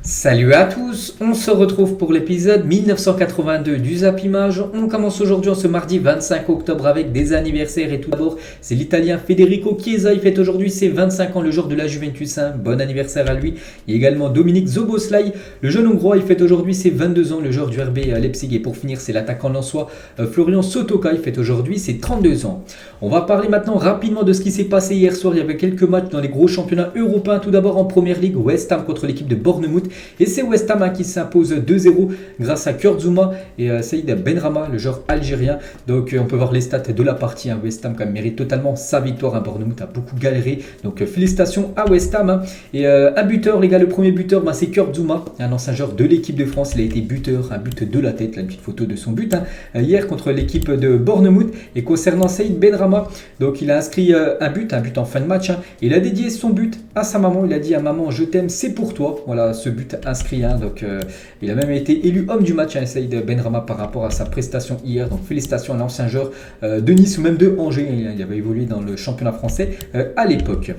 Salut à tous, on se retrouve pour l'épisode 1982 du Zap Image. On commence aujourd'hui en ce mardi 25 octobre avec des anniversaires et tout d'abord c'est l'Italien Federico Chiesa, il fête aujourd'hui ses 25 ans, le joueur de la Juventus, bon anniversaire à lui. Il y a également Dominique Szoboszlai, le jeune hongrois, il fête aujourd'hui ses 22 ans, le joueur du RB Leipzig. Et pour finir c'est l'attaquant lensois Florian Sotoka, il fête aujourd'hui ses 32 ans. On va parler maintenant rapidement de ce qui s'est passé hier soir. Il y avait quelques matchs dans les gros championnats européens. Tout d'abord en première ligue, West Ham contre l'équipe de Bournemouth. Et c'est West Ham qui s'impose 2-0 grâce à Kurt Zouma et Saïd Benrahma, le joueur algérien. Donc on peut voir les stats de la partie. West Ham quand même mérite totalement sa victoire. Bournemouth a beaucoup galéré. Donc félicitations à West Ham. Et un buteur, les gars, le premier buteur, c'est Kurt Zouma, un ancien joueur de l'équipe de France. Il a été buteur, un but de la tête. Là, une petite photo de son but hier contre l'équipe de Bournemouth. Et concernant Saïd Benrahma, donc il a inscrit un but en fin de match. Il a dédié son but à sa maman. Il a dit à maman, je t'aime, c'est pour toi. Voilà ce but inscrit. Donc il a même été élu homme du match, Saïd Benrahma, par rapport à sa prestation hier. Donc félicitations à l'ancien joueur de Nice ou même de Angers. Il avait évolué dans le championnat français à l'époque.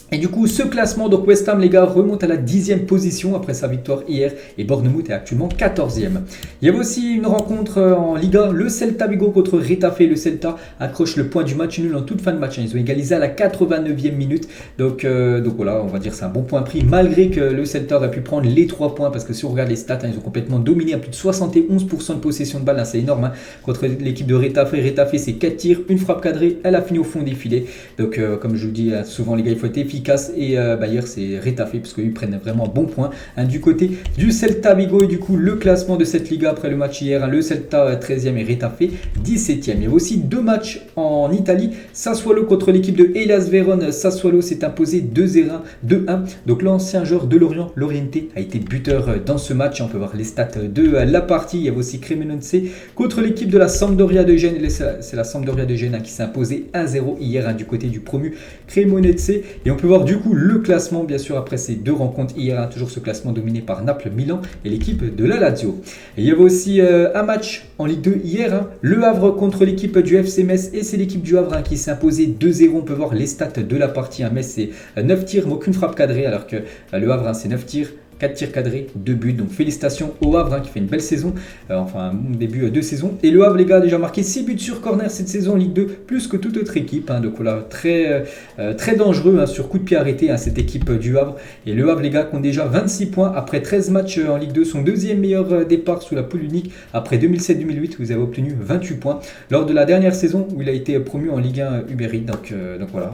Et du coup, ce classement, donc West Ham, les gars, remonte à la 10e position après sa victoire hier. Et Bournemouth est actuellement 14e. Il y avait aussi une rencontre en Liga, le Celta Vigo contre Retafe. Le Celta accroche le point du match nul en toute fin de match. Ils ont égalisé à la 89e minute. Donc voilà, on va dire c'est un bon point pris. Malgré que le Celta aurait pu prendre les 3 points. Parce que si on regarde les stats, ils ont complètement dominé à plus de 71% de possession de balle. C'est énorme contre l'équipe de Retafe. Retafe, c'est 4 tirs, une frappe cadrée. Elle a fini au fond des filets. Donc comme je vous dis souvent, les gars, il faut être efficace. Et hier c'est Retafe parce qu'ils prennent vraiment bon point du côté du Celta Vigo. Et du coup le classement de cette Liga après le match hier, le Celta 13e et Retafe 17e. Il y a aussi deux matchs en Italie. Sassuolo contre l'équipe de Hellas Vérone. Sassuolo s'est imposé 2-1. Donc l'ancien joueur de Loriente a été buteur dans ce match. On peut voir les stats de la partie. Il y avait aussi Cremonese contre l'équipe de la Sampdoria de Gênes. C'est la Sampdoria de Gênes qui s'est imposé 1-0 hier du côté du promu Cremonese. Et on peut voir du coup le classement bien sûr après ces deux rencontres hier, toujours ce classement dominé par Naples, Milan et l'équipe de la Lazio. Et il y avait aussi un match en Ligue 2 hier, le Havre contre l'équipe du FC Metz, et c'est l'équipe du Havre qui s'est imposée 2-0. On peut voir les stats de la partie. Metz c'est 9 tirs mais aucune frappe cadrée, alors que le Havre c'est 9 tirs, 4 tirs cadrés, 2 buts. Donc félicitations au Havre qui fait une belle saison, enfin un début de saison. Et le Havre, les gars, a déjà marqué 6 buts sur corner cette saison en Ligue 2, plus que toute autre équipe. Donc voilà, très dangereux sur coup de pied arrêté cette équipe du Havre. Et le Havre, les gars, compte déjà 26 points après 13 matchs en Ligue 2. Son deuxième meilleur départ sous la poule unique après 2007-2008 où vous avez obtenu 28 points lors de la dernière saison où il a été promu en Ligue 1 Uber Eats. Donc voilà,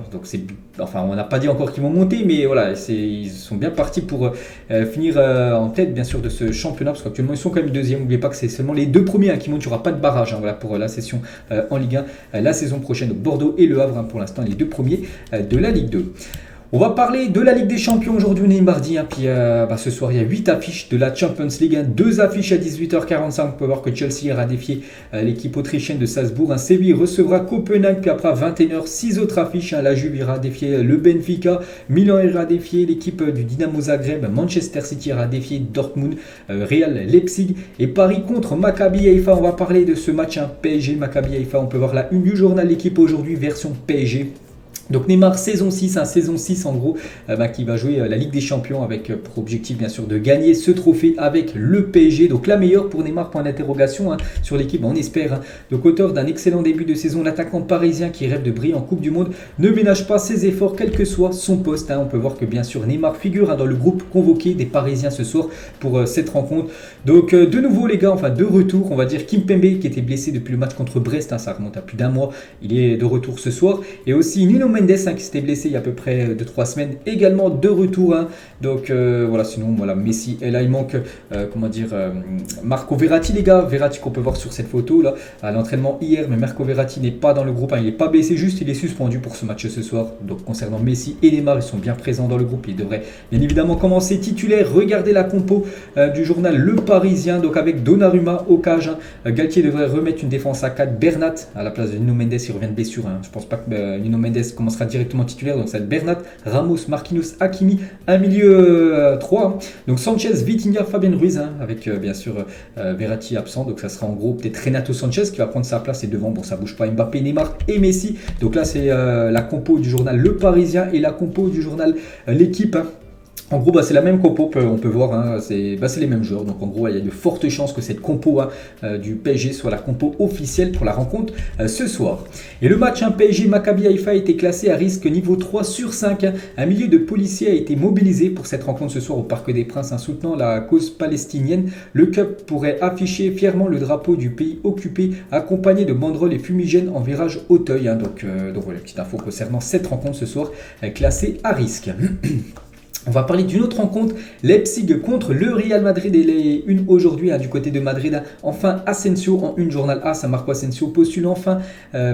on n'a pas dit encore qu'ils vont monter, mais voilà, ils sont bien partis pour finir en tête bien sûr de ce championnat, parce qu'actuellement ils sont quand même deuxième. N'oubliez pas que c'est seulement les deux premiers qui montent, il n'y aura pas de barrage voilà, pour la session en Ligue 1 la saison prochaine. Donc Bordeaux et Le Havre pour l'instant les deux premiers de la Ligue 2. On va parler de la Ligue des Champions aujourd'hui, on est mardi, puis ce soir il y a 8 affiches de la Champions League, 2 affiches à 18h45, on peut voir que Chelsea ira défier l'équipe autrichienne de Salzbourg, Séville recevra Copenhague, puis après à 21h, 6 autres affiches, la Juve ira défier le Benfica, Milan ira défier l'équipe du Dynamo Zagreb, Manchester City ira défier Dortmund, Real Leipzig et Paris contre Maccabi Haïfa. On va parler de ce match PSG Maccabi Haïfa, on peut voir la une du journal L'équipe aujourd'hui version PSG. Donc Neymar saison 6 en gros qui va jouer la Ligue des Champions avec pour objectif bien sûr de gagner ce trophée avec le PSG. Donc la meilleure pour Neymar, point d'interrogation sur l'équipe, on espère. Donc auteur d'un excellent début de saison, l'attaquant parisien qui rêve de briller en Coupe du Monde ne ménage pas ses efforts quel que soit son poste. On peut voir que bien sûr Neymar figure dans le groupe convoqué des Parisiens ce soir pour cette rencontre. Donc de nouveau les gars, de retour, on va dire Kimpembe qui était blessé depuis le match contre Brest, ça remonte à plus d'un mois, il est de retour ce soir. Et aussi Nuno Mendes qui s'était blessé il y a à peu près 2-3 semaines, également de retour. Donc voilà, sinon voilà, Messi, et là il manque Marco Verratti les gars, Verratti qu'on peut voir sur cette photo là à l'entraînement hier, mais Marco Verratti n'est pas dans le groupe, il n'est pas blessé, juste il est suspendu pour ce match ce soir. Donc concernant Messi et Neymar, ils sont bien présents dans le groupe, ils devraient bien évidemment commencer titulaire. Regardez la compo du journal Le Parisien, donc avec Donnarumma au cage, Galtier devrait remettre une défense à 4, Bernat à la place de Nuno Mendes, il revient de blessure, je pense pas que Nuno Mendes commencera directement titulaire, donc ça va être Bernat, Ramos, Marquinhos, Hakimi, un milieu 3, donc Sanchez, Vitinha, Fabien Ruiz, avec bien sûr Verratti absent, donc ça sera en gros peut-être Renato Sanchez qui va prendre sa place, et devant bon ça bouge pas, Mbappé, Neymar et Messi. Donc là c'est la compo du journal Le Parisien et la compo du journal L'équipe. En gros, c'est la même compo, on peut voir, hein, c'est les mêmes joueurs. Donc en gros, il y a de fortes chances que cette compo du PSG soit la compo officielle pour la rencontre ce soir. Et le match PSG Maccabi Haïfa a été classé à risque niveau 3 sur 5. Un millier de policiers a été mobilisé pour cette rencontre ce soir au Parc des Princes, soutenant la cause palestinienne. Le club pourrait afficher fièrement le drapeau du pays occupé, accompagné de banderoles et fumigènes en virage Auteuil. Donc voilà, petite info concernant cette rencontre ce soir, classée à risque. On va parler d'une autre rencontre, Leipzig contre le Real Madrid et les une aujourd'hui du côté de Madrid. Enfin, Asensio en une journal A, Marco Asensio postule enfin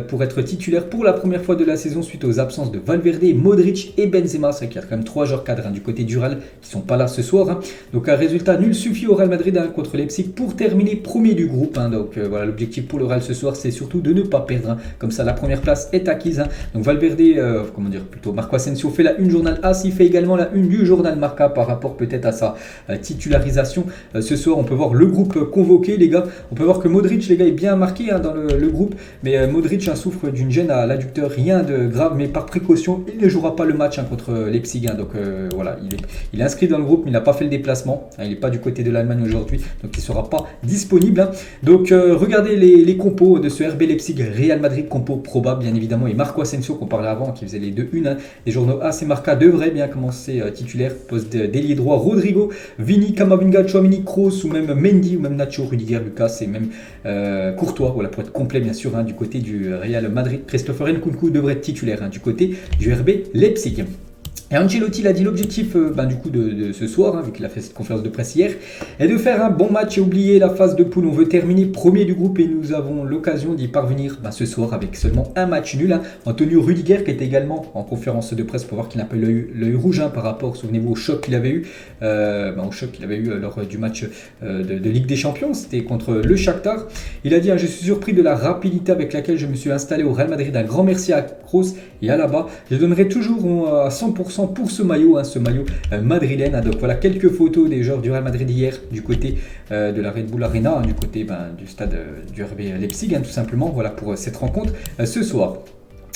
pour être titulaire pour la première fois de la saison suite aux absences de Valverde, Modric et Benzema. C'est vrai qu'il y a quand même 3 joueurs cadres du côté du Real qui ne sont pas là ce soir. Donc un résultat nul suffit au Real Madrid contre Leipzig pour terminer premier du groupe. Donc voilà, l'objectif pour le Real ce soir, c'est surtout de ne pas perdre. Comme ça, la première place est acquise. Donc Valverde, Marco Asensio fait la une journal A, s'il fait également la une du journal Marca par rapport peut-être à sa titularisation. Ce soir, on peut voir le groupe convoqué, les gars. On peut voir que Modric, les gars, est bien marqué dans le groupe. Mais Modric souffre d'une gêne à l'adducteur, rien de grave. Mais par précaution, il ne jouera pas le match contre Leipzig. Donc voilà, il est inscrit dans le groupe, mais il n'a pas fait le déplacement. Il n'est pas du côté de l'Allemagne aujourd'hui. Donc il ne sera pas disponible. Donc regardez les compos de ce RB Leipzig, Real Madrid, compo probable, bien évidemment. Et Marco Asensio, qu'on parlait avant, qui faisait les 2-1. Les journaux AC Marca devraient bien commencer titulaire. Poste d'ailier droit, Rodrigo, Vini, Camavinga, Tchouaméni, Kroos ou même Mendy ou même Nacho, Rudiger, Lucas et même Courtois, voilà, pour être complet bien sûr du côté du Real Madrid. Christopher Nkunku devrait être titulaire du côté du RB Leipzig. Et Ancelotti a dit l'objectif du coup de ce soir, vu qu'il a fait cette conférence de presse hier, est de faire un bon match et oublier la phase de poule. On veut terminer premier du groupe et nous avons l'occasion d'y parvenir ce soir avec seulement un match nul. Antonio Rudiger qui était également en conférence de presse pour voir qu'il n'a pas eu l'œil rouge par rapport, souvenez-vous, au choc qu'il avait eu, lors du match de Ligue des Champions, c'était contre le Shakhtar. Il a dit je suis surpris de la rapidité avec laquelle je me suis installé au Real Madrid. Un grand merci à Kroos et à Alaba. Je donnerai toujours à 100% pour ce maillot madrilène. Donc voilà quelques photos des joueurs du Real Madrid hier du côté de la Red Bull Arena, du côté du stade du RB Leipzig, tout simplement, voilà pour cette rencontre ce soir.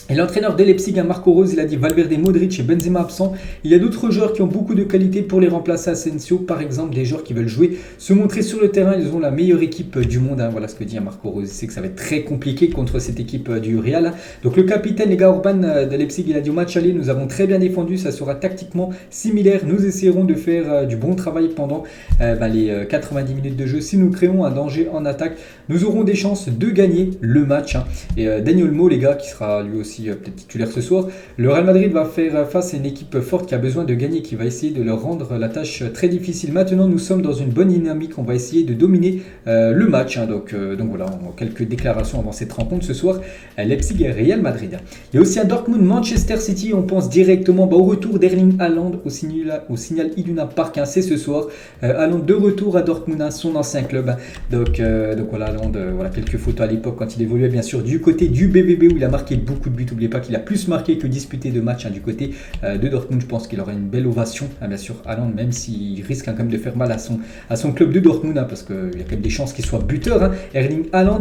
Et l'entraîneur de Leipzig, Marco Rose, il a dit Valverde, Modric et Benzema absents. Il y a d'autres joueurs qui ont beaucoup de qualité pour les remplacer. Asensio, par exemple, des joueurs qui veulent jouer, se montrer sur le terrain. Ils ont la meilleure équipe du monde. Voilà ce que dit Marco Rose. C'est que ça va être très compliqué contre cette équipe du Real. Donc le capitaine, les gars, Orban de Leipzig, il a dit au match aller, nous avons très bien défendu. Ça sera tactiquement similaire. Nous essaierons de faire du bon travail pendant les 90 minutes de jeu. Si nous créons un danger en attaque, nous aurons des chances de gagner le match. Et Daniel Olmo, les gars, qui sera lui aussi peut-être titulaire ce soir. Le Real Madrid va faire face à une équipe forte qui a besoin de gagner, qui va essayer de leur rendre la tâche très difficile. Maintenant, nous sommes dans une bonne dynamique. On va essayer de dominer le match. Donc voilà, quelques déclarations avant cette rencontre ce soir. Leipzig et Real Madrid. Il y a aussi un Dortmund-Manchester City. On pense directement au retour d'Erling Haaland au Signal Iduna Park. C'est ce soir. Haaland de retour à Dortmund, son ancien club. Donc voilà, Haaland, voilà quelques photos à l'époque quand il évoluait bien sûr du côté du BVB où il a marqué beaucoup de buts. N'oubliez pas qu'il a plus marqué que disputé de matchs du côté de Dortmund. Je pense qu'il aura une belle ovation, bien sûr, Haaland, même s'il risque quand même de faire mal à son club de Dortmund, parce qu'il y a quand même des chances qu'il soit buteur. Erling Haaland.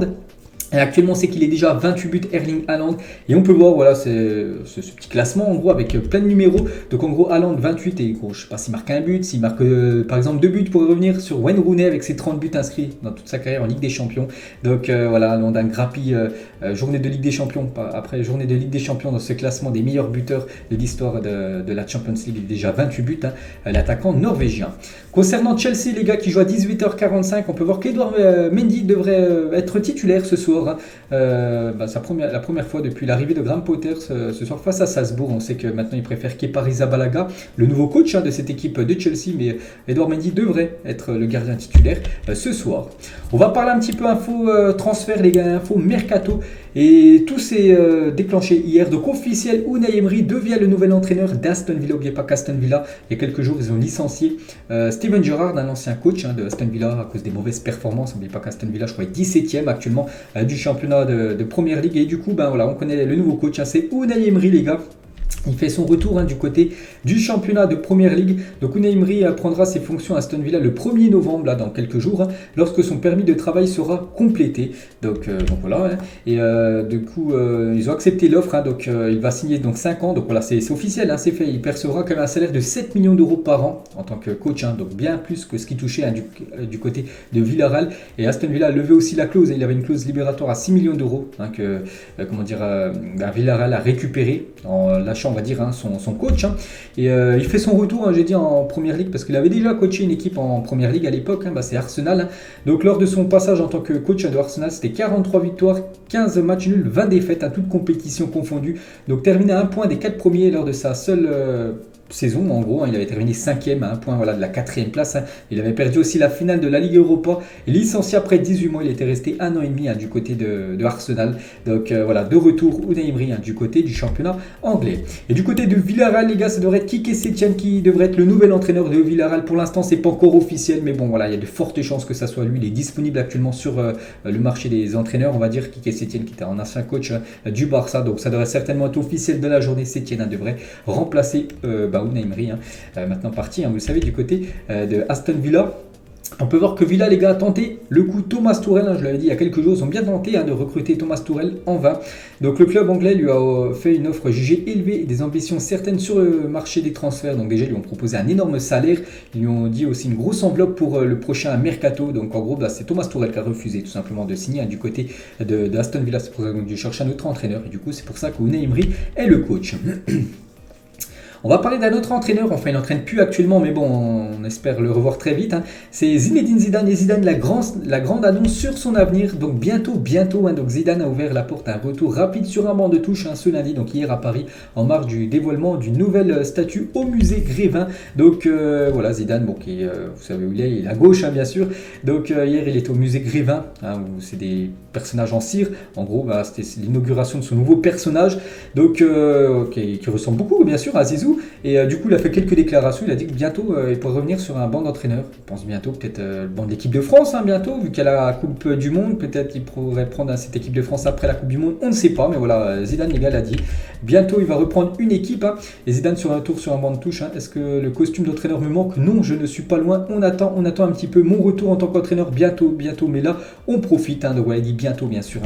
Et actuellement, c'est qu'il est déjà à 28 buts, Erling Haaland. Et on peut voir, voilà, ce petit classement, en gros, avec plein de numéros. Donc, en gros, Haaland, 28. Et gros, je ne sais pas s'il marque un but, s'il marque, par exemple, 2 buts pour revenir sur Wayne Rooney avec ses 30 buts inscrits dans toute sa carrière en Ligue des Champions. Donc, voilà, Haaland a un grappille journée de Ligue des Champions. Après journée de Ligue des Champions, dans ce classement des meilleurs buteurs de l'histoire de la Champions League, il est déjà 28 buts, l'attaquant norvégien. Concernant Chelsea, les gars, qui joue à 18h45, on peut voir qu'Edouard Mendy devrait être titulaire ce soir. La première fois depuis l'arrivée de Graham Potter ce soir face à Salzbourg. On sait que maintenant il préfère Kepa Arrizabalaga, le nouveau coach de cette équipe de Chelsea, mais Edouard Mendy devrait être le gardien titulaire ce soir. On va parler un petit peu info transfert, les gars, info mercato. Et tout s'est déclenché hier. Donc officiel, Unai Emery devient le nouvel entraîneur d'Aston Villa. N'oubliez pas qu'Aston Villa, il y a quelques jours, ils ont licencié Steven Gerrard, un ancien coach de Aston Villa à cause des mauvaises performances. N'oubliez pas qu'Aston Villa, je crois, est 17e actuellement du championnat de Première Ligue. Et du coup, voilà, on connaît le nouveau coach. C'est Unai Emery, les gars. Il fait son retour du côté du championnat de Première Ligue. Donc Unai Emery prendra ses fonctions à Aston Villa le 1er novembre, là, dans quelques jours, lorsque son permis de travail sera complété. Donc voilà. Et du coup, ils ont accepté l'offre. Donc il va signer 5 ans. Donc voilà, c'est officiel, c'est fait. Il percevra quand même un salaire de 7 millions d'euros par an en tant que coach. Donc bien plus que ce qu'il touchait du côté de Villarreal. Et Aston Villa a levé aussi la clause. Il avait une clause libératoire à 6 millions d'euros que Villarreal a récupéré en lâchant, on va dire, son coach. Et il fait son retour, j'ai dit, en Première Ligue, parce qu'il avait déjà coaché une équipe en Première Ligue à l'époque, c'est Arsenal. Donc lors de son passage en tant que coach de Arsenal, c'était 43 victoires, 15 matchs nuls, 20 défaites, toutes compétitions confondues. Donc terminé à un point des 4 premiers lors de sa seule saison. En gros, il avait terminé 5e à un point de la 4e place. Il avait perdu aussi la finale de la Ligue Europa. Et licencié après 18 mois, il était resté 1 an et demi du côté de Arsenal. Donc de retour Unai Emery du côté du championnat anglais. Et du côté de Villarreal, les gars, ça devrait être Quique Setien qui devrait être le nouvel entraîneur de Villarreal. Pour l'instant, c'est pas encore officiel, mais bon, voilà, il y a de fortes chances que ça soit lui. Il est disponible actuellement sur le marché des entraîneurs, on va dire. Quique Setien qui était un ancien coach du Barça. Donc ça devrait certainement être officiel de la journée. Setien devrait remplacer Unai Emery, maintenant parti, vous le savez, du côté de Aston Villa. On peut voir que Villa, les gars, a tenté le coup Thomas Tuchel, je l'avais dit il y a quelques jours, ils ont bien tenté de recruter Thomas Tuchel en vain. Donc le club anglais lui a fait une offre jugée élevée et des ambitions certaines sur le marché des transferts. Donc déjà, ils lui ont proposé un énorme salaire, ils lui ont dit aussi une grosse enveloppe pour le prochain mercato. Donc en gros, c'est Thomas Tuchel qui a refusé tout simplement de signer du côté d'Aston Villa. C'est pour ça qu'il cherche un autre entraîneur et du coup, c'est pour ça qu'Unai Emery est le coach. On va parler d'un autre entraîneur, enfin il n'entraîne plus actuellement, mais bon, on espère le revoir très vite. C'est Zinedine Zidane, et Zidane, la grande annonce sur son avenir. Donc bientôt, donc Zidane a ouvert la porte à un retour rapide sur un banc de touche ce lundi, donc hier à Paris, en marge du dévoilement d'une nouvelle statue au musée Grévin. Donc voilà, Zidane, qui, vous savez où il est à gauche, bien sûr. Donc hier il était au musée Grévin, où c'est des personnages en cire. En gros, c'était l'inauguration de son nouveau personnage, donc qui ressemble beaucoup, bien sûr, à Zizou. Et du coup, il a fait quelques déclarations. Il a dit que bientôt, il pourrait revenir sur un banc d'entraîneur. Je pense bientôt, peut-être le banc de l'équipe de France, bientôt, vu qu'il y a la Coupe du Monde. Peut-être qu'il pourrait prendre cette équipe de France après la Coupe du Monde. On ne sait pas, mais voilà, Zidane, les gars, l'a dit. Bientôt, il va reprendre une équipe. Et Zidane sur un tour sur un banc de touche. Est-ce que le costume d'entraîneur me manque? Non, je ne suis pas loin. On attend un petit peu mon retour en tant qu'entraîneur bientôt. Mais là, on profite. Donc voilà, il dit bientôt, bien sûr,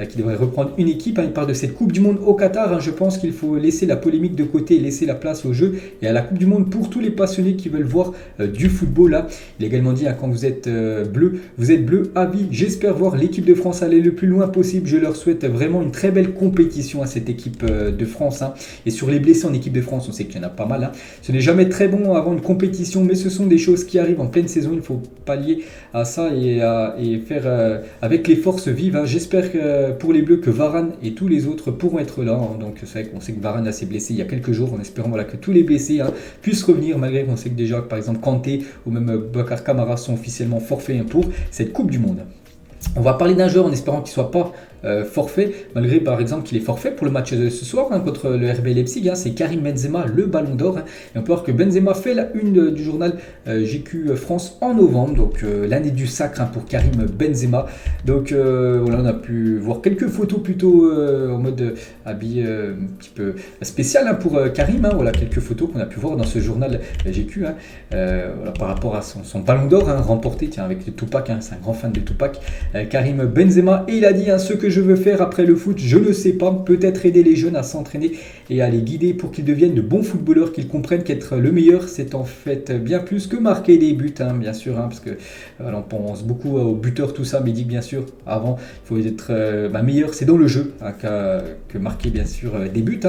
qu'il devrait reprendre une équipe. Il parle de cette Coupe du Monde au Qatar. Je pense qu'il faut laisser la polémique de côté et laisser la place au jeu et à la Coupe du Monde pour tous les passionnés qui veulent voir du football. Il a également dit quand vous êtes bleu, vous êtes bleu à vie. J'espère voir l'équipe de France aller le plus loin possible. Je leur souhaite vraiment une très belle compétition à cette équipe de France. Et sur les blessés en équipe de France, on sait qu'il y en a pas mal. Ce n'est jamais très bon avant une compétition, mais ce sont des choses qui arrivent en pleine saison. Il faut pallier à ça et faire avec les forces vives. J'espère que pour les Bleus que Varane et tous les autres pourront être là. Donc c'est vrai qu'on sait que Varane s'est blessé il y a quelques jours, en espérant que tous les blessés puissent revenir, malgré qu'on sait que déjà par exemple Kanté ou même Bakar Kamara sont officiellement forfaits pour cette Coupe du Monde. On va parler d'un joueur en espérant qu'il ne soit pas forfait, malgré par exemple qu'il est forfait pour le match de ce soir contre le RB Leipzig. C'est Karim Benzema, le ballon d'or. Et on peut voir que Benzema fait la une du journal GQ France en novembre, donc l'année du sacre pour Karim Benzema. Donc voilà, on a pu voir quelques photos plutôt en mode habillé un petit peu spécial pour Karim. Voilà quelques photos qu'on a pu voir dans ce journal GQ voilà, par rapport à son ballon d'or remporté avec Tupac. C'est un grand fan de Tupac, Karim Benzema. Et il a dit ce que je veux faire après le foot, je ne sais pas, peut-être aider les jeunes à s'entraîner et à les guider pour qu'ils deviennent de bons footballeurs, qu'ils comprennent qu'être le meilleur, c'est en fait bien plus que marquer des buts, bien sûr, parce que on pense beaucoup aux buteurs, tout ça, mais il dit que bien sûr, avant, il faut être meilleur, c'est dans le jeu que marquer bien sûr des buts.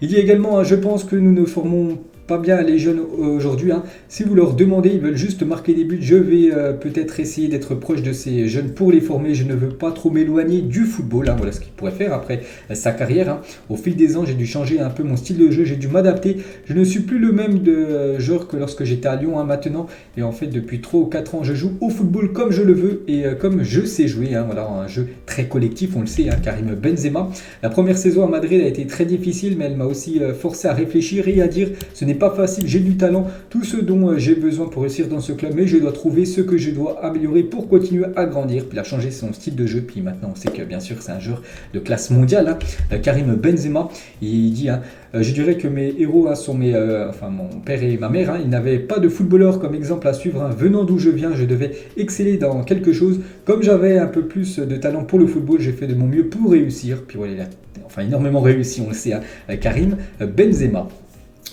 Il dit également, je pense que nous ne formons pas bien les jeunes aujourd'hui. Si vous leur demandez, ils veulent juste marquer des buts. Je vais peut-être essayer d'être proche de ces jeunes pour les former. Je ne veux pas trop m'éloigner du football. Voilà ce qu'il pourrait faire après sa carrière. Au fil des ans, j'ai dû changer un peu mon style de jeu. J'ai dû m'adapter. Je ne suis plus le même joueur que lorsque j'étais à Lyon maintenant. Et en fait, depuis 3 ou 4 ans, je joue au football comme je le veux et comme je sais jouer. Voilà, un jeu très collectif, on le sait. Karim Benzema. La première saison à Madrid a été très difficile, mais elle m'a aussi forcé à réfléchir et à dire ce n'est pas facile, j'ai du talent, tout ce dont j'ai besoin pour réussir dans ce club, mais je dois trouver ce que je dois améliorer pour continuer à grandir. Puis il a changé son style de jeu, puis maintenant on sait que bien sûr c'est un joueur de classe mondiale. Karim Benzema, il dit je dirais que mes héros sont mon père et ma mère. Ils n'avaient pas de footballeur comme exemple à suivre. Venant d'où je viens, je devais exceller dans quelque chose. Comme j'avais un peu plus de talent pour le football, j'ai fait de mon mieux pour réussir. Puis voilà, il a énormément réussi, on le sait, Karim Benzema.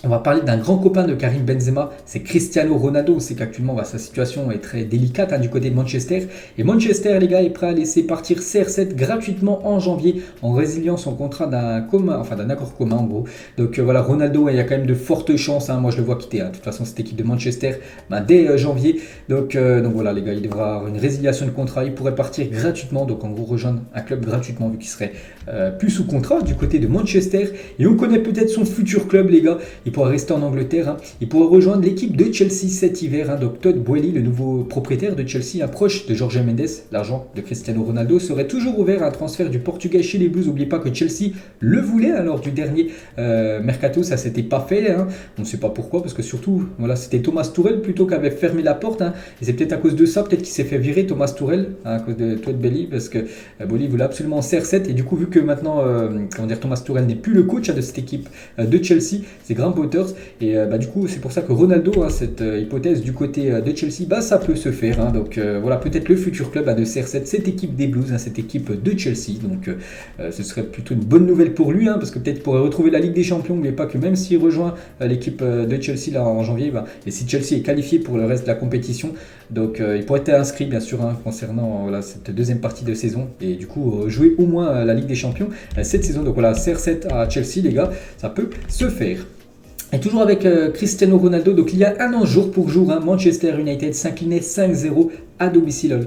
On va parler d'un grand copain de Karim Benzema, c'est Cristiano Ronaldo. C'est qu'actuellement sa situation est très délicate du côté de Manchester. Et Manchester, les gars, est prêt à laisser partir CR7 gratuitement en janvier en résiliant son contrat d'un accord commun en gros. Donc voilà, Ronaldo, il y a quand même de fortes chances. Moi je le vois quitter. De toute façon, cette équipe de Manchester dès janvier. Donc voilà, les gars, il devra avoir une résiliation de contrat. Il pourrait partir gratuitement. Donc en gros, rejoindre un club gratuitement vu qu'il serait plus sous contrat du côté de Manchester. Et on connaît peut-être son futur club, les gars. Il pourra rester en Angleterre. Il pourra rejoindre l'équipe de Chelsea cet hiver. Donc Todd Boehly, le nouveau propriétaire de Chelsea, proche de Jorge Mendes, l'agent de Cristiano Ronaldo, serait toujours ouvert à un transfert du Portugais chez les Blues. N'oubliez pas que Chelsea le voulait lors du dernier mercato. Ça s'était pas fait. On ne sait pas pourquoi, parce que surtout, voilà, c'était Thomas Tuchel plutôt qui avait fermé la porte. Et c'est peut-être à cause de ça, peut-être qu'il s'est fait virer Thomas Tuchel à cause de Todd Boehly, parce que Boehly voulait absolument CR7. Et du coup, vu que maintenant, Thomas Tuchel n'est plus le coach de cette équipe de Chelsea, c'est Graham Potter. Et du coup, c'est pour ça que Ronaldo, cette hypothèse du côté de Chelsea, ça peut se faire. Donc voilà, peut-être le futur club de CR7, cette équipe des Blues, cette équipe de Chelsea. Donc ce serait plutôt une bonne nouvelle pour lui, parce que peut-être il pourrait retrouver la Ligue des Champions. N'oubliez pas que même s'il rejoint l'équipe de Chelsea en janvier, et si Chelsea est qualifié pour le reste de la compétition, donc il pourrait être inscrit bien sûr concernant cette deuxième partie de saison et du coup jouer au moins la Ligue des Champions cette saison. Donc voilà, CR7 à Chelsea, les gars, ça peut se faire. Et toujours avec Cristiano Ronaldo, donc il y a un an jour pour jour, Manchester United s'inclinait 5-0 à domicile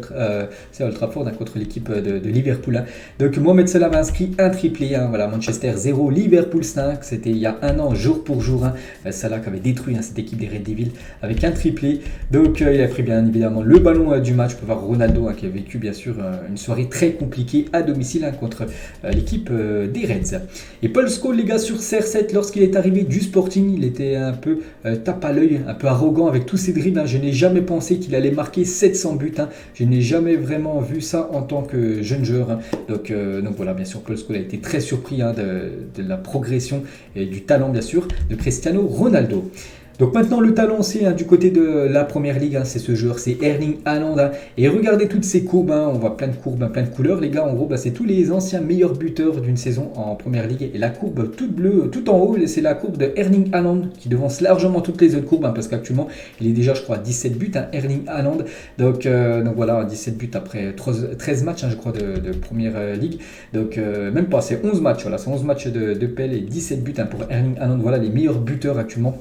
c'est Old Trafford contre l'équipe de Liverpool. Donc Mohamed Salah a inscrit un triplé. Voilà, Manchester 0, Liverpool 5. C'était il y a un an jour pour jour. Salah qui avait détruit cette équipe des Red Devils avec un triplé. Donc il a pris bien évidemment le ballon du match. On peut voir Ronaldo qui a vécu bien sûr une soirée très compliquée à domicile contre l'équipe des Reds. Et Paul Scholes, les gars, sur CR7 lorsqu'il est arrivé du Sporting, il était un peu tape à l'œil, un peu arrogant avec tous ses dribbles. Je n'ai jamais pensé qu'il allait marquer 700 buts. Je n'ai jamais vraiment vu ça en tant que jeune joueur. Donc voilà, bien sûr, Paul Scholes a été très surpris de la progression et du talent, bien sûr, de Cristiano Ronaldo. Donc maintenant le talent c'est du côté de la première ligue, c'est ce joueur, c'est Erling Haaland. Et regardez toutes ces courbes, on voit plein de courbes, plein de couleurs les gars. En gros c'est tous les anciens meilleurs buteurs d'une saison en première ligue. Et la courbe toute bleue, tout en haut, c'est la courbe de Erling Haaland qui devance largement toutes les autres courbes, parce qu'actuellement il est déjà je crois à 17 buts, Erling Haaland. Donc voilà, 17 buts après 13 matchs je crois de première ligue. Donc même pas, c'est 11 matchs, voilà, c'est 11 matchs de PL et 17 buts pour Erling Haaland. Voilà les meilleurs buteurs actuellement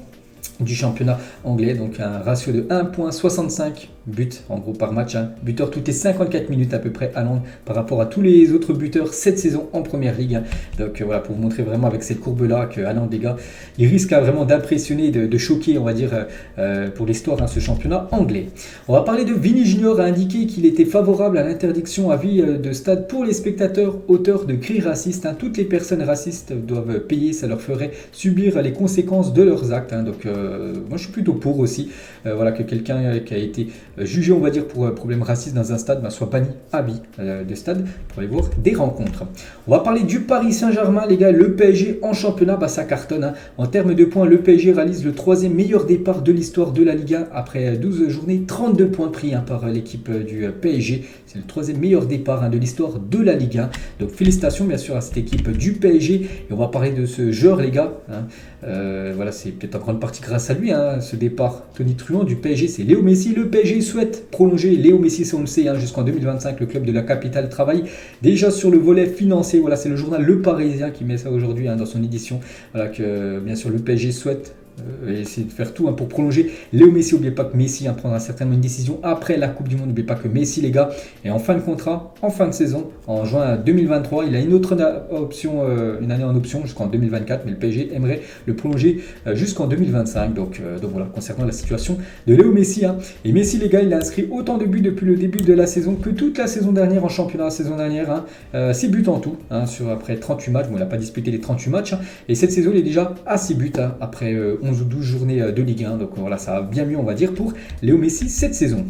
du championnat anglais, donc un ratio de 1,65 buts en gros par match. Buteur toutes les 54 minutes à peu près Haaland par rapport à tous les autres buteurs cette saison en première ligue. Donc voilà, pour vous montrer vraiment avec cette courbe là que Haaland, les gars, il risque vraiment d'impressionner, de choquer on va dire pour l'histoire ce championnat anglais. On va parler de Vini Junior, a indiqué qu'il était favorable à l'interdiction à vie de stade pour les spectateurs auteurs de cris racistes. Toutes les personnes racistes doivent payer, ça leur ferait subir les conséquences de leurs actes. Donc moi je suis plutôt pour aussi voilà, que quelqu'un qui a été jugé on va dire pour problème raciste dans un stade soit banni à vie de stade pour aller voir des rencontres. On va parler du Paris Saint-Germain, les gars. Le PSG en championnat, ça cartonne. En termes de points, le PSG réalise le 3e meilleur départ de l'histoire de la Ligue 1 après 12 journées, 32 points pris par l'équipe du PSG. C'est le 3e meilleur départ de l'histoire de la Ligue 1. Donc félicitations bien sûr à cette équipe du PSG. Et on va parler de ce joueur, les gars. Voilà, c'est peut-être en grande partie grâce à lui, ce départ tonitruant du PSG, c'est Léo Messi. Le PSG souhaite prolonger Léo Messi, on le sait, jusqu'en 2025. Le club de la capitale travaille déjà sur le volet financier. Voilà, c'est le journal Le Parisien qui met ça aujourd'hui dans son édition. Voilà, que bien sûr le PSG souhaite essayer de faire tout pour prolonger Léo Messi. N'oubliez pas que Messi prendra certainement une décision après la Coupe du Monde. N'oubliez pas que Messi, les gars, est en fin de contrat, en fin de saison, en juin 2023. Il a une autre option, une année en option jusqu'en 2024, mais le PSG aimerait le prolonger jusqu'en 2025. Donc voilà, concernant la situation de Léo Messi. Et Messi, les gars, il a inscrit autant de buts depuis le début de la saison que toute la saison dernière en championnat. La saison dernière, 6 buts en tout, sur après 38 matchs. Bon, il n'a pas disputé les 38 matchs. Et cette saison, il est déjà à 6 buts après 11 ou 12 journées de Ligue 1. Donc voilà, ça va bien mieux, on va dire, pour Léo Messi cette saison.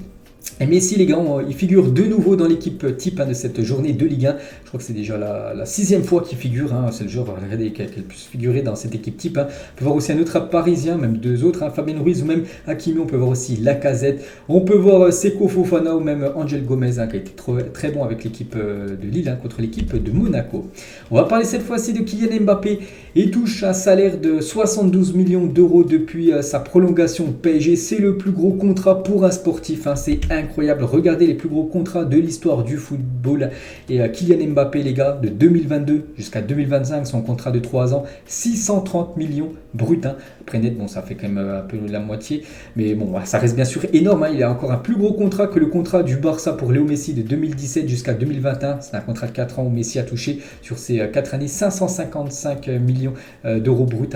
Et Messi, les gars, il figure de nouveau dans l'équipe type de cette journée de Ligue 1. Je crois que c'est déjà la 6e fois qu'il figure. C'est le joueur qu'elle puisse figurer dans cette équipe type. On peut voir aussi un autre parisien, même deux autres, Fabien Ruiz ou même Hakimi. On peut voir aussi Lacazette. On peut voir Seko Fofana ou même Angel Gomez, qui a été très bon avec l'équipe de Lille contre l'équipe de Monaco. On va parler cette fois-ci de Kylian Mbappé. Il touche un salaire de 72 millions d'euros depuis sa prolongation au PSG. C'est le plus gros contrat pour un sportif. C'est incroyable. Regardez les plus gros contrats de l'histoire du football. Et Kylian Mbappé, les gars, de 2022 jusqu'à 2025, son contrat de 3 ans, 630 millions brut. Après net, bon, ça fait quand même un peu la moitié. Mais bon, ça reste bien sûr énorme. Il a encore un plus gros contrat que le contrat du Barça pour Léo Messi de 2017 jusqu'à 2021. C'est un contrat de 4 ans où Messi a touché sur ces 4 années 555 millions d'euros brut.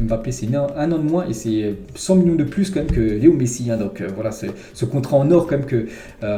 Mbappé, c'est un an de moins et c'est 100 millions de plus quand même que Léo Messi. Donc voilà, ce contrat en or quand même que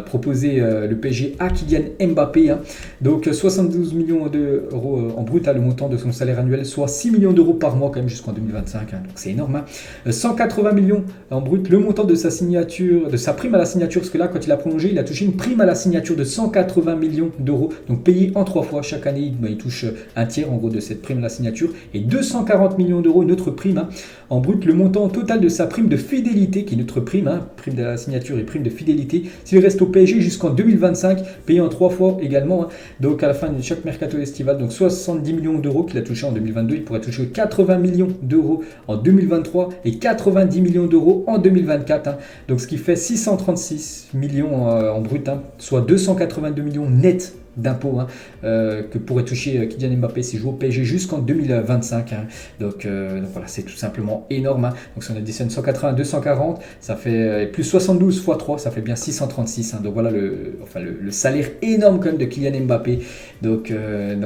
proposé le PSG à Kylian Mbappé. Donc 72 millions d'euros en brut, le montant de son salaire annuel, soit 6 millions d'euros par mois quand même jusqu'en 2025. Donc c'est énorme. 180 millions en brut, le montant de sa signature, de sa prime à la signature, parce que là quand il a prolongé, il a touché une prime à la signature de 180 millions d'euros, donc payé en 3 fois chaque année. Il touche un tiers en gros de cette prime à la signature et 240 millions d'euros, une autre prime en brut, le montant total de sa prime de fidélité, qui est notre prime, prime de la signature et prime de fidélité, s'il reste au PSG jusqu'en 2025, payé en 3 fois également. Donc à la fin de chaque mercato estival, donc 70 millions d'euros qu'il a touché en 2022, il pourrait toucher 80 millions d'euros en 2023 et 90 millions d'euros en 2024. Donc ce qui fait 636 millions en brut, soit 282 millions nets d'impôts que pourrait toucher Kylian Mbappé s'il joue au PSG jusqu'en 2025. Donc voilà, c'est tout simplement énorme. Donc si on additionne 180 240, ça fait plus 72 x 3, ça fait bien 636. Donc voilà le salaire énorme quand même de Kylian Mbappé. Donc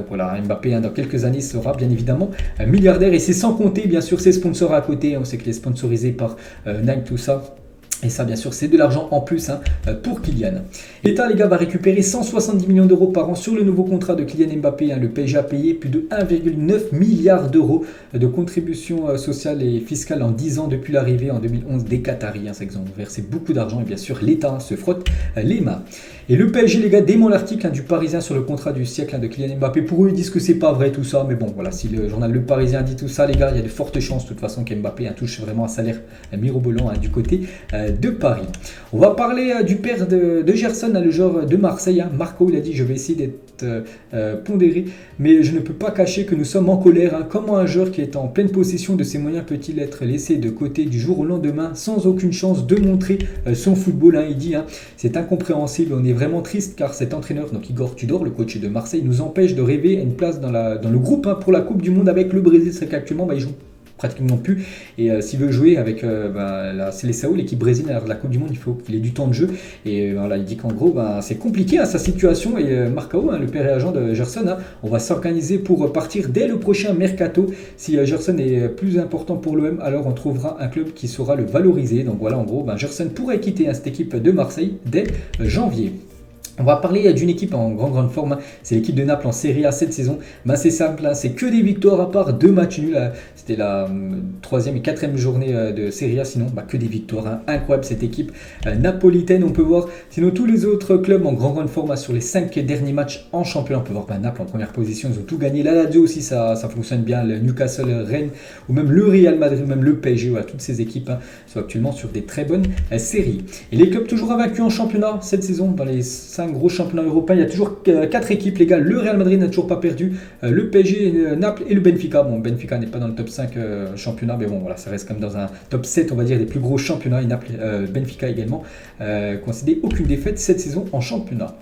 voilà, Mbappé dans quelques années sera bien évidemment un milliardaire, et c'est sans compter bien sûr ses sponsors à côté. On sait qu'il est sponsorisé par Nike, tout ça. Et ça, bien sûr, c'est de l'argent en plus pour Kylian. L'État, les gars, va récupérer 170 millions d'euros par an sur le nouveau contrat de Kylian Mbappé. Le PSG a payé plus de 1,9 milliard d'euros de contributions sociales et fiscales en 10 ans depuis l'arrivée en 2011 des Qataris. C'est qu'ils ont versé beaucoup d'argent et bien sûr, l'État se frotte les mains. Et le PSG, les gars, dément l'article du Parisien sur le contrat du siècle de Kylian Mbappé. Pour eux, ils disent que c'est pas vrai tout ça. Mais bon, voilà, si le journal Le Parisien dit tout ça, les gars, il y a de fortes chances de toute façon qu'Mbappé touche vraiment un salaire mirobolant du côté de Paris. On va parler du père de Gerson, le joueur de Marseille. Marco, il a dit: je vais essayer d'être pondéré, mais je ne peux pas cacher que nous sommes en colère. Comment un joueur qui est en pleine possession de ses moyens peut-il être laissé de côté du jour au lendemain sans aucune chance de montrer son football? Il dit c'est incompréhensible, on est vraiment triste car cet entraîneur, donc Igor Tudor, le coach de Marseille, nous empêche de rêver à une place dans le groupe pour la Coupe du Monde avec le Brésil. C'est qu'actuellement il joue pratiquement plus, et s'il veut jouer avec la Seleção, l'équipe brésilienne à la Coupe du Monde, il faut qu'il ait du temps de jeu, et voilà, il dit qu'en gros c'est compliqué sa situation, et Marcao, le père et agent de Gerson, on va s'organiser pour partir dès le prochain mercato. Si Gerson est plus important pour l'OM, alors on trouvera un club qui saura le valoriser. Donc voilà, en gros Gerson pourrait quitter cette équipe de Marseille dès janvier. On va parler d'une équipe en grande forme, c'est l'équipe de Naples en Serie A cette saison. C'est simple, c'est que des victoires à part 2 matchs nuls. C'était la 3e et 4e journée de Serie A, sinon que des victoires. Incroyable cette équipe napolitaine, on peut voir. Sinon tous les autres clubs en grande forme sur les 5 derniers matchs en championnat. On peut voir Naples en première position, ils ont tout gagné. La Lazio aussi, ça fonctionne bien. Le Newcastle, Rennes ou même le Real Madrid, même le PSG. Voilà, toutes ces équipes sont actuellement sur des très bonnes séries. Et les clubs toujours invaincus en championnat cette saison dans les 5 gros championnats européens, il y a toujours 4 équipes, les gars. Le Real Madrid n'a toujours pas perdu, le PSG, Naples et le Benfica. Bon, Benfica n'est pas dans le top 5 championnat, mais bon, voilà, ça reste comme dans un top 7, on va dire, des plus gros championnats. Et Naples, Benfica également, concédé aucune défaite cette saison en championnat.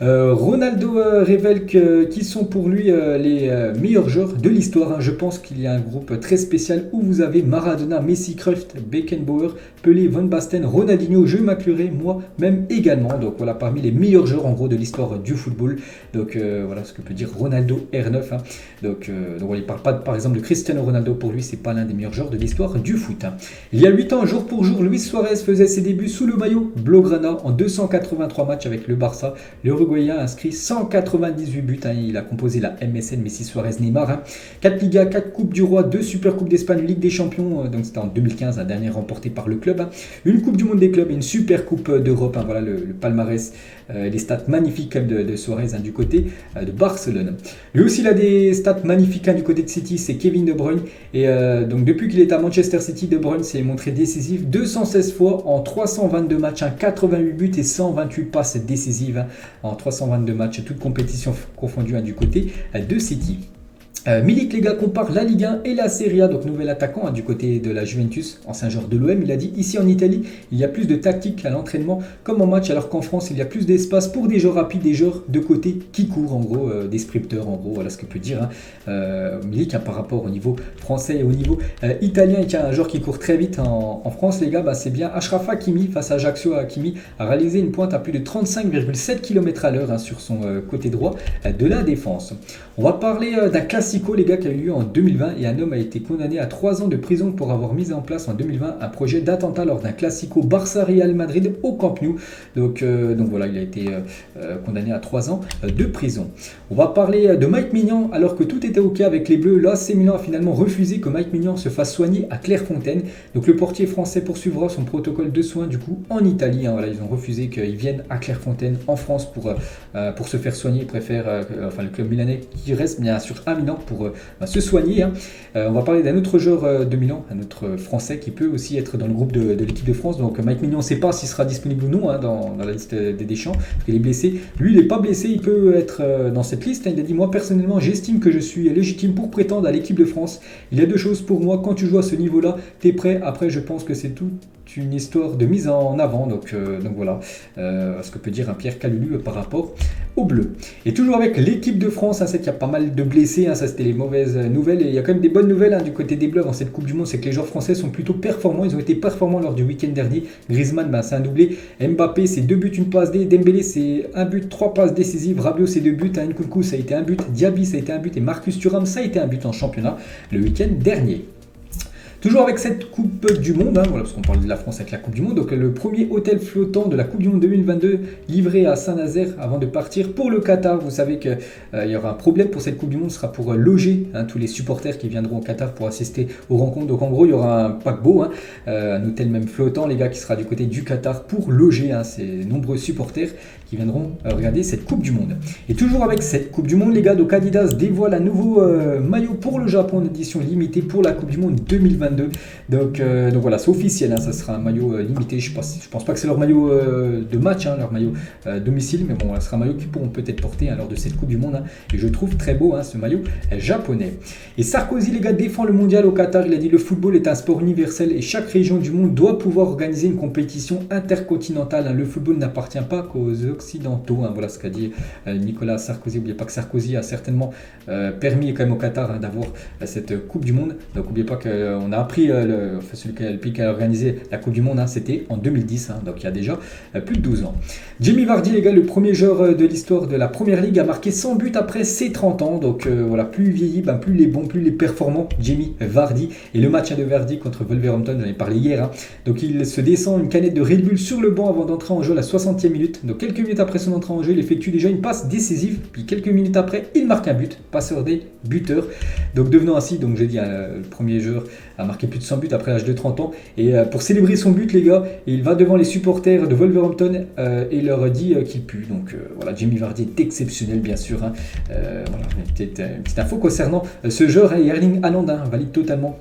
Ronaldo révèle qui sont pour lui les meilleurs joueurs de l'histoire. Je pense qu'il y a un groupe très spécial où vous avez Maradona, Messi, Cruyff, Beckenbauer, Pelé, Van Basten, Ronaldinho, je m'inclurai moi-même également. Donc voilà, parmi les meilleurs joueurs en gros de l'histoire du football. Donc voilà ce que peut dire Ronaldo R9. Donc il ne parle pas par exemple de Cristiano Ronaldo. Pour lui, c'est pas l'un des meilleurs joueurs de l'histoire du foot. Il y a 8 ans, jour pour jour, Luis Suarez faisait ses débuts sous le maillot blaugrana en 283 matchs avec le Barça. Le Uruguayen a inscrit 198 buts. Il a composé la MSN Messi, Suarez, Neymar. 4 Ligas, 4 Coupes du Roi, 2 Super Coupes d'Espagne, Ligue des Champions. Donc c'était en 2015, la dernière remportée par le club. Une Coupe du Monde des clubs et une Super Coupe d'Europe. Voilà le palmarès, les stats magnifiques de Suarez du côté de Barcelone. Lui aussi, il a des stats magnifiques du côté de City, c'est Kevin De Bruyne. Et donc depuis qu'il est à Manchester City, De Bruyne s'est montré décisif 216 fois en 322 matchs, 88 buts et 128 passes décisives en 322 matchs, toutes compétitions confondues du côté de City. Milik, les gars, compare la Ligue 1 et la Serie A, donc nouvel attaquant du côté de la Juventus, ancien joueur de l'OM. Il a dit ici en Italie, il y a plus de tactique à l'entraînement comme en match, alors qu'en France, il y a plus d'espace pour des joueurs rapides, des joueurs de côté qui courent, en gros, des sprinteurs, en gros, voilà ce que peut dire Milik par rapport au niveau français et au niveau italien. Il y a un joueur qui court très vite en France, les gars, c'est bien Achraf Hakimi face à Ajaccio. Hakimi a réalisé une pointe à plus de 35,7 km à l'heure sur son côté droit de la défense. On va parler d'un classique, les gars, qui a eu lieu en 2020 et un homme a été condamné à 3 ans de prison pour avoir mis en place en 2020 un projet d'attentat lors d'un classico Barça-Real Madrid au Camp Nou. Donc voilà, il a été condamné à 3 ans de prison. On va parler de Mike Maignan. Alors que tout était ok avec les Bleus, l'AC Milan a finalement refusé que Mike Maignan se fasse soigner à Clairefontaine. Donc le portier français poursuivra son protocole de soins du coup en Italie. Voilà, ils ont refusé qu'il vienne à Clairefontaine en France pour se faire soigner. Ils préfèrent le club milanais qui reste bien sûr à Milan pour se soigner. On va parler d'un autre joueur de Milan, un autre français qui peut aussi être dans le groupe de l'équipe de France. Donc Mike Maignan, on ne sait pas s'il sera disponible ou non dans la liste des Deschamps, parce qu'il est blessé. Lui, il n'est pas blessé, il peut être dans cette liste. Il a dit, moi personnellement, j'estime que je suis légitime pour prétendre à l'équipe de France. Il y a deux choses pour moi, quand tu joues à ce niveau-là, tu es prêt. Après, je pense que c'est tout une histoire de mise en avant. Donc voilà ce que peut dire un Pierre Kalulu par rapport aux Bleus. Et toujours avec l'équipe de France, c'est qu'il y a pas mal de blessés, ça c'était les mauvaises nouvelles, et il y a quand même des bonnes nouvelles du côté des Bleus dans cette Coupe du Monde, c'est que les joueurs français sont plutôt performants, ils ont été performants lors du week-end dernier. Griezmann, c'est un doublé, Mbappé c'est 2 buts, 1 passe D, Dembélé c'est 1 but, 3 passes décisives, Rabiot c'est 2 buts, Nkunku ça a été 1 but, Diaby ça a été 1 but et Marcus Thuram ça a été 1 but en championnat le week-end dernier. Toujours avec cette Coupe du Monde, voilà, parce qu'on parle de la France avec la Coupe du Monde, donc le premier hôtel flottant de la Coupe du Monde 2022 livré à Saint-Nazaire avant de partir pour le Qatar. Vous savez qu'il y aura un problème pour cette Coupe du Monde, ce sera pour loger tous les supporters qui viendront au Qatar pour assister aux rencontres. Donc en gros, il y aura un paquebot, un hôtel même flottant, les gars, qui sera du côté du Qatar pour loger ces nombreux supporters qui viendront regarder cette Coupe du Monde. Et toujours avec cette Coupe du Monde, les gars, donc Adidas dévoile un nouveau maillot pour le Japon en édition limitée pour la Coupe du Monde 2022. Donc voilà, c'est officiel, ça sera un maillot limité. Je pense pas que c'est leur maillot de match, leur maillot domicile, mais bon, ça sera un maillot qu'ils pourront peut-être porter lors de cette Coupe du Monde. Et je trouve très beau ce maillot japonais. Et Sarkozy, les gars, défend le mondial au Qatar. Il a dit le football est un sport universel et chaque région du monde doit pouvoir organiser une compétition intercontinentale. Le football n'appartient pas qu'aux occidentaux. Voilà ce qu'a dit Nicolas Sarkozy. N'oubliez pas que Sarkozy a certainement permis quand même au Qatar d'avoir cette Coupe du Monde. Donc n'oubliez pas qu'on a appris celui qui a organisé la Coupe du Monde, c'était en 2010, donc il y a déjà plus de 12 ans. Jamie Vardy, les gars, le premier joueur de l'histoire de la Première Ligue, a marqué 100 buts après ses 30 ans. Donc voilà, plus il vieillit, plus les bons, plus les performants. Jamie Vardy. Et le match de Vardy contre Wolverhampton, j'en ai parlé hier. Donc il se descend une canette de Red Bull sur le banc avant d'entrer en jeu à la 60e minute. Donc quelques minutes après son entrée en jeu, il effectue déjà une passe décisive. Puis quelques minutes après, il marque un but. Passeur des buteurs. Donc devenant ainsi, donc j'ai dit, le premier joueur a marqué plus de 100 buts après l'âge de 30 ans. Et pour célébrer son but, les gars, il va devant les supporters de Wolverhampton et leur dit qu'il pue. Donc voilà, Jamie Vardy est exceptionnel, bien sûr. Voilà, une petite info concernant ce joueur, et Erling Haaland valide totalement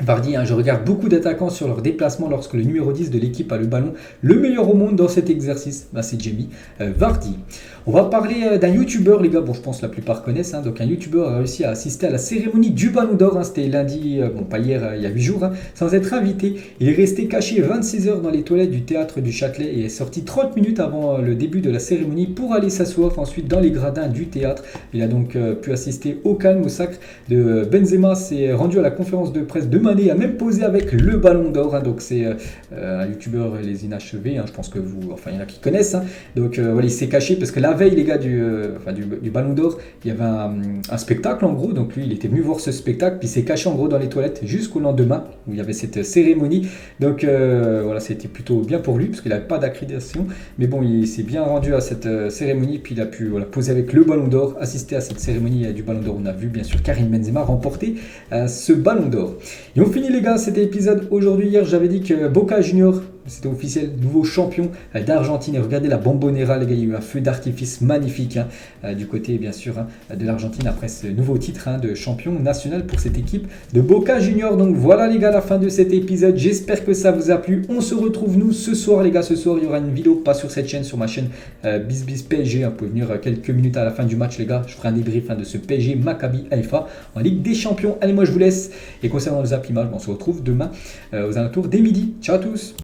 Vardy. Je regarde beaucoup d'attaquants sur leur déplacement lorsque le numéro 10 de l'équipe a le ballon. Le meilleur au monde dans cet exercice, c'est Jamie Vardy. On va parler d'un youtubeur, les gars, bon je pense que la plupart connaissent, donc un youtubeur a réussi à assister à la cérémonie du Ballon d'Or, c'était lundi, pas hier, il y a 8 jours, sans être invité. Il est resté caché 26 heures dans les toilettes du théâtre du Châtelet et est sorti 30 minutes avant le début de la cérémonie pour aller s'asseoir ensuite dans les gradins du théâtre. Il a donc pu assister au calme, au sacre de Benzema, s'est rendu à la conférence de presse de Mané a même posé avec le Ballon d'Or, hein. Donc c'est un youtubeur les inachevés, hein. Je pense que il y en a qui connaissent, hein. Donc voilà, il s'est caché parce que la veille les gars du Ballon d'Or, il y avait un spectacle en gros, donc lui il était venu voir ce spectacle, puis il s'est caché en gros dans les toilettes jusqu'au lendemain où il y avait cette cérémonie. Donc voilà, c'était plutôt bien pour lui parce qu'il n'avait pas d'accréditation, mais bon, il s'est bien rendu à cette cérémonie, puis il a pu poser avec le Ballon d'Or, assister à cette cérémonie du Ballon d'Or. On a vu bien sûr Karim Benzema remporter ce Ballon d'Or. Et on finit les gars cet épisode aujourd'hui. Hier j'avais dit que Boca Junior, c'était officiel, nouveau champion d'Argentine. Et regardez la Bombonera les gars, il y a eu un feu d'artifice magnifique, hein, du côté bien sûr, hein, de l'Argentine après ce nouveau titre, hein, de champion national pour cette équipe de Boca Junior. Donc voilà les gars, la fin de cet épisode, j'espère que ça vous a plu. On se retrouve nous ce soir les gars, ce soir il y aura une vidéo, pas sur cette chaîne, sur ma chaîne BizBiz PSG, hein. Vous pouvez venir quelques minutes à la fin du match les gars, je ferai un débrief, hein, de ce PSG Maccabi Haïfa en Ligue des Champions. Allez, moi je vous laisse, et concernant le Zap Image, on se retrouve demain aux alentours des midi. Ciao à tous.